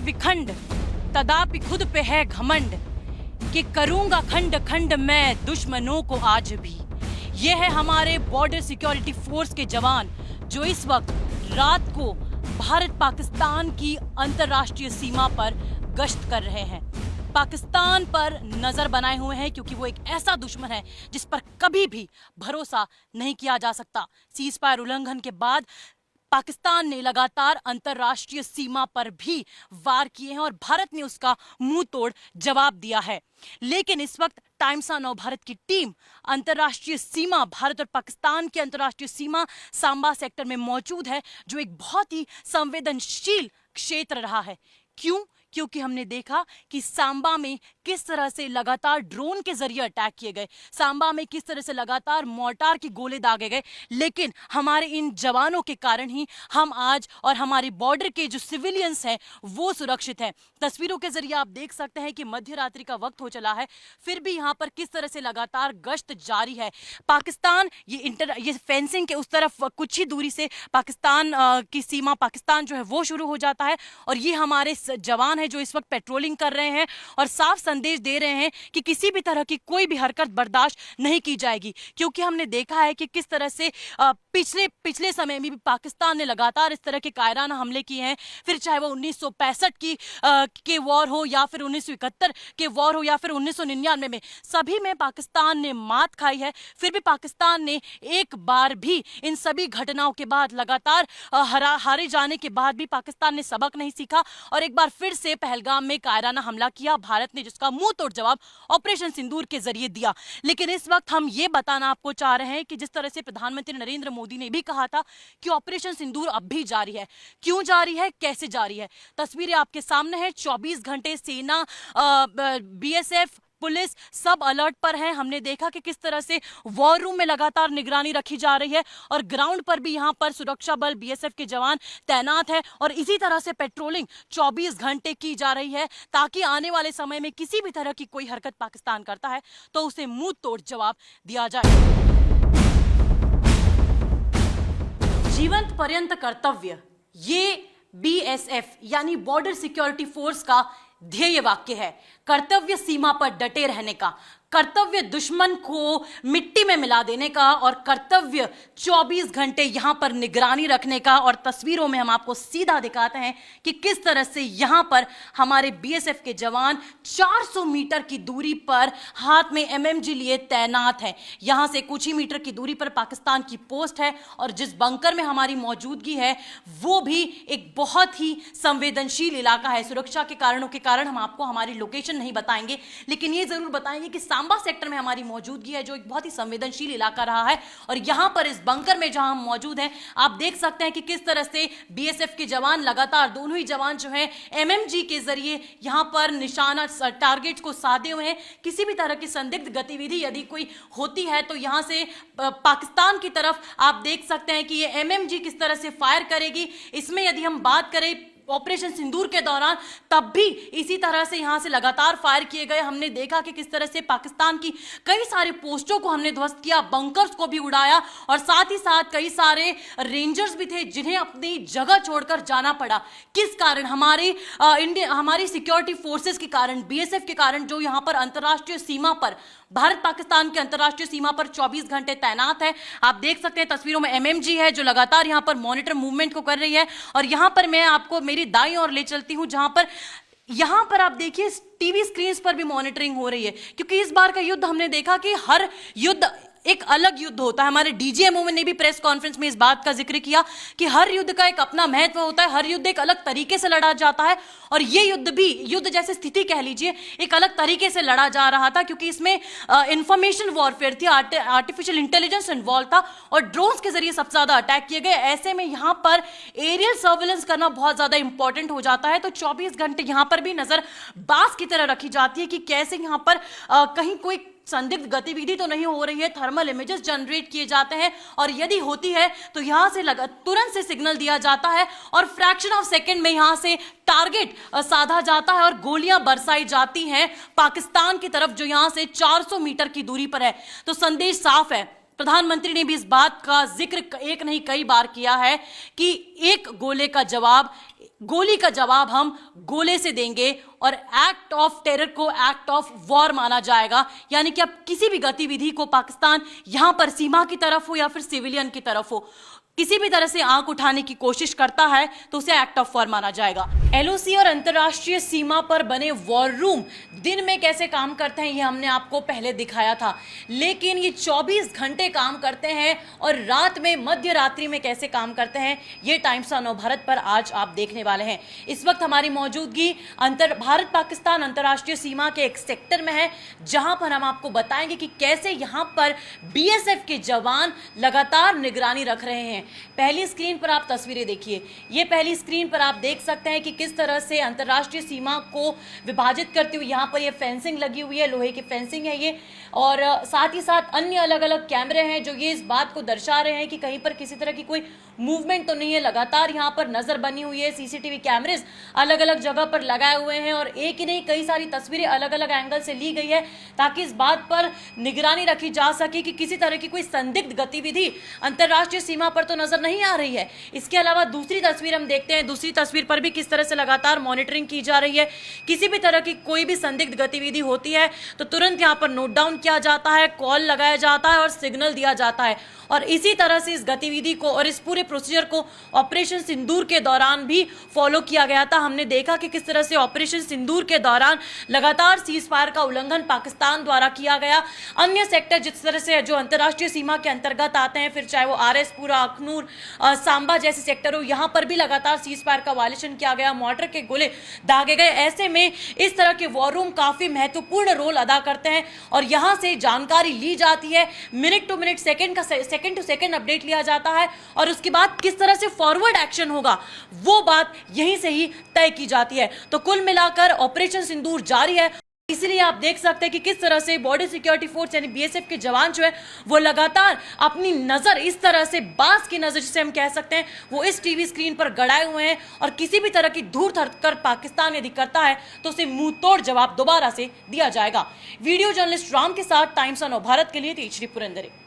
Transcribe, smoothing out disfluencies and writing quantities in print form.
विखंड, तदापि खुद पे है घमंड कि करूंगा खंड खंड मैं दुश्मनों को आज भी। ये है हमारे बॉर्डर सिक्योरिटी फोर्स के जवान जो इस वक्त रात को भारत पाकिस्तान की अंतर्राष्ट्रीय सीमा पर गश्त कर रहे हैं, पाकिस्तान पर नजर बनाए हुए हैं, क्योंकि वो एक ऐसा दुश्मन है जिस पर कभी भी भरोसा नहीं किया जा सकता। सीज फायर उल्लंघन के बाद पाकिस्तान ने लगातार अंतर्राष्ट्रीय सीमा पर भी वार किए हैं और भारत ने उसका मुंह तोड़ जवाब दिया है। लेकिन इस वक्त टाइम्स नव भारत की टीम अंतर्राष्ट्रीय सीमा, भारत और पाकिस्तान की अंतर्राष्ट्रीय सीमा सांबा सेक्टर में मौजूद है, जो एक बहुत ही संवेदनशील क्षेत्र रहा है। क्यों? क्योंकि हमने देखा कि सांबा में किस तरह से लगातार ड्रोन के जरिए अटैक किए गए, सांबा में किस तरह से लगातार मोर्टार के गोले दागे गए, लेकिन हमारे इन जवानों के कारण ही हम आज और हमारे बॉर्डर के जो सिविलियंस हैं वो सुरक्षित हैं। तस्वीरों के जरिए आप देख सकते हैं कि मध्य रात्रि का वक्त हो चला है, फिर भी यहाँ पर किस तरह से लगातार गश्त जारी है। पाकिस्तान ये फेंसिंग के उस तरफ कुछ ही दूरी से पाकिस्तान की सीमा, पाकिस्तान जो है वो शुरू हो जाता है और ये हमारे जवान जो इस वक्त पेट्रोलिंग कर रहे हैं और साफ संदेश दे रहे हैं कि किसी भी तरह की कोई भी हरकत बर्दाश्त नहीं की जाएगी। क्योंकि हमने देखा है कि किस तरह से पिछले समय में भी पाकिस्तान ने लगातार इस तरह के कायराना हमले किए हैं, फिर चाहे वो 1965 के वॉर हो या फिर 1971 के वॉर हो या फिर 1999 में, सभी में पाकिस्तान ने मात खाई है। फिर भी पाकिस्तान ने एक बार भी इन सभी घटनाओं के बाद लगातार हारे जाने के बाद भी पाकिस्तान ने सबक नहीं सीखा और एक बार फिर से पहलगाम में कायराना हमला किया, भारत ने जिसका मुंह तोड़ जवाब ऑपरेशन सिंदूर के जरिए दिया। लेकिन इस वक्त हम ये बताना आपको चाह रहे हैं कि जिस तरह से प्रधानमंत्री नरेंद्र मोदी ने भी कहा था कि ऑपरेशन सिंदूर अब भी जारी है, क्यों जारी है, कैसे जारी है, तस्वीरें आपके सामने है। 24 घंटे सेना, बीएसएफ, पुलिस सब अलर्ट पर है। हमने देखा कि किस तरह से वॉर रूम में लगातार निगरानी रखी जा रही है और ग्राउंड पर भी यहां पर सुरक्षा बल, बीएसएफ के जवान तैनात है और इसी तरह से पेट्रोलिंग 24 घंटे की जा रही है, ताकि आने वाले समय में किसी भी तरह की कोई हरकत पाकिस्तान करता है तो उसे मुंह तोड़ जवाब दिया जाए। जीवंत पर्यंत कर्तव्य, ये बीएसएफ यानी बॉर्डर सिक्योरिटी फोर्स का ध्येय वाक्य है। कर्तव्य सीमा पर डटे रहने का, कर्तव्य दुश्मन को मिट्टी में मिला देने का और कर्तव्य 24 घंटे यहां पर निगरानी रखने का। और तस्वीरों में हम आपको सीधा दिखाते हैं कि किस तरह से यहां पर हमारे बीएसएफ के जवान 400 मीटर की दूरी पर हाथ में एमएमजी लिए तैनात हैं। यहां से कुछ ही मीटर की दूरी पर पाकिस्तान की पोस्ट है और जिस बंकर में हमारी मौजूदगी है वो भी एक बहुत ही संवेदनशील इलाका है। सुरक्षा के कारणों के कारण हम आपको हमारी लोकेशन नहीं बताएंगे, लेकिन ये जरूर बताएंगे कि सांबा सेक्टर में हमारी मौजूदगी है, जो एक बहुत ही संवेदनशील इलाका रहा है। और यहां पर इस बंकर में जहां हम मौजूद हैं, आप देख सकते हैं कि किस तरह से बीएसएफ के जवान लगातार, दोनों ही जवान जो हैं एमएमजी के जरिए यहां पर निशाना, टारगेट को साधे हुए हैं। किसी भी तरह की संदिग्ध गतिविधि यदि कोई होती है तो यहां से पाकिस्तान की तरफ आप देख सकते हैं कि ये एमएमजी किस तरह से फायर करेगी। इसमें यदि हम बात करें ऑपरेशन सिंदूर के दौरान, तब भी इसी तरह से यहां से लगातार फायर किए गए। हमने देखा कि किस तरह से पाकिस्तान की कई सारे पोस्टों को हमने ध्वस्त किया, बंकर्स को भी उड़ाया और साथ ही साथ कई सारे रेंजर्स भी थे जिन्हें अपनी जगह छोड़कर जाना पड़ा। किस कारण? हमारी सिक्योरिटी फोर्सेस के कारण, बीएसएफ के कारण, जो यहां पर अंतर्राष्ट्रीय सीमा पर, भारत पाकिस्तान के अंतर्राष्ट्रीय सीमा पर 24 घंटे तैनात है। आप देख सकते हैं तस्वीरों में एमएमजी है जो लगातार यहां पर मॉनिटर मूवमेंट को कर रही है। और यहां पर मैं आपको मेरी दाईं ओर ले चलती हूं, जहां पर यहां पर आप देखिए टीवी स्क्रीन पर भी मॉनिटरिंग हो रही है, क्योंकि इस बार का युद्ध हमने देखा कि हर युद्ध एक अलग युद्ध होता है। हमारे डीजीएमओ ने भी प्रेस कॉन्फ्रेंस में इस बात का जिक्र किया कि हर युद्ध का एक अपना महत्व होता है, हर युद्ध एक अलग तरीके से लड़ा जाता है और ये युद्ध भी, युद्ध जैसे स्थिति कह लीजिए, एक अलग तरीके से लड़ा जा रहा था, क्योंकि इसमें इंफॉर्मेशन वॉरफेयर थी, आर्टिफिशियल इंटेलिजेंस इन्वॉल्व था और ड्रोन्स के जरिए सबसे ज्यादा अटैक किए गए। ऐसे में यहां पर एरियल सर्वेलेंस करना बहुत ज्यादा इंपॉर्टेंट हो जाता है। तो 24 घंटे यहां पर भी नजर बाज की तरह रखी जाती है कि कैसे यहां पर कहीं कोई संदिग्ध गतिविधि तो नहीं हो रही है। थर्मल इमेजेस जनरेट किए जाते हैं और यदि होती है तो यहां से तुरंत से सिग्नल दिया जाता है और फ्रैक्शन ऑफ सेकंड में यहां से टारगेट साधा जाता है और गोलियां बरसाई जाती हैं पाकिस्तान की तरफ, जो यहां से 400 मीटर की दूरी पर है। तो संदेश साफ है प्रधानमंत्री ने भी इस बात का जिक्र एक नहीं कई बार किया है कि एक गोली का जवाब हम गोले से देंगे और एक्ट ऑफ टेरर को एक्ट ऑफ वॉर माना जाएगा। यानी कि अब किसी भी गतिविधि को पाकिस्तान यहां पर सीमा की तरफ हो या फिर सिविलियन की तरफ हो, किसी भी तरह से आंख उठाने की कोशिश करता है तो उसे एक्ट ऑफ वॉर माना जाएगा। एलओसी और अंतरराष्ट्रीय सीमा पर बने वॉर रूम दिन में कैसे काम करते हैं ये हमने आपको पहले दिखाया था, लेकिन ये 24 घंटे काम करते हैं और रात में मध्य रात्रि में कैसे काम करते हैं ये टाइम्स ऑफ नवभारत पर आज आप देखने वाले हैं। इस वक्त हमारी मौजूदगी भारत पाकिस्तान अंतरराष्ट्रीय सीमा के एक सेक्टर में है, जहां पर हम आपको बताएंगे कि कैसे यहां पर बीएसएफ के जवान लगातार निगरानी रख रहे हैं। पहली स्क्रीन पर आप तस्वीरें देखिए, ये पहली स्क्रीन पर आप देख सकते हैं कि किस तरह से अंतरराष्ट्रीय सीमा को विभाजित करते हुए यहाँ पर ये फेंसिंग लगी हुई है, लोहे की फेंसिंग है ये, और साथ ही साथ अन्य अलग अलग कैमरे हैं जो ये इस बात को दर्शा रहे हैं कि कहीं पर किसी तरह की कोई मूवमेंट तो नहीं है। लगातार यहाँ पर नजर बनी हुई है, सीसीटीवी कैमरेज अलग अलग जगह पर लगाए हुए हैं और एक ही नहीं कई सारी तस्वीरें अलग अलग एंगल से ली गई है ताकि इस बात पर निगरानी रखी जा सके कि किसी तरह की कोई संदिग्ध गतिविधि अंतरराष्ट्रीय सीमा पर तो नजर नहीं आ रही है। इसके अलावा दूसरी तस्वीर हम देखते हैं, दूसरी तस्वीर पर भी किस तरह से लगातार मॉनिटरिंग की जा रही है। किसी भी तरह की कोई भी संदिग्ध गतिविधि होती है तो तुरंत यहाँ पर नोट डाउन किया जाता है, कॉल लगाया जाता है और सिग्नल दिया जाता है। और इसी तरह से इस गतिविधि को और इस पूरे प्रोसीजर को ऑपरेशन सिंदूर के दौरान भी फॉलो किया गया था। हमने देखा कि किस तरह से ऑपरेशन सिंदूर के दौरान लगातार सीज फायर का उल्लंघन पाकिस्तान द्वारा किया गया। अन्य सेक्टर जिस तरह से जो अंतरराष्ट्रीय सीमा के अंतर्गत आते हैं, फिर चाहे वो आरएस पूरा, अखनूर, सांबा जैसे सेक्टर हो, यहाँ पर भी लगातार सीज फायर का वायलेशन किया गया, मॉर्टर के गोले दागे गए। ऐसे में इस तरह के वॉर रूम काफी महत्वपूर्ण रोल अदा करते हैं और यहाँ से जानकारी ली जाती है, minute to minute, second to second update लिया जाता है और उसके बाद किस तरह से फॉरवर्ड एक्शन होगा वो बात यहीं से ही तय की जाती है। तो कुल मिलाकर ऑपरेशन सिंदूर जारी है। इसलिए आप देख सकते हैं कि किस तरह से बॉर्डर सिक्योरिटी फोर्स यानी बीएसएफ के जवान जो है वो लगातार अपनी नजर इस तरह से बाज की नजर जिसे हम कह सकते हैं वो इस टीवी स्क्रीन पर गड़ाए हुए हैं और किसी भी तरह की धूर्त हरकत पाकिस्तान यदि करता है तो उसे मुंह तोड़ जवाब दोबारा से दिया जाएगा। वीडियो जर्नलिस्ट राम के साथ टाइम्स ऑफ नवभारत के लिए तेजश्री पुरंदरे।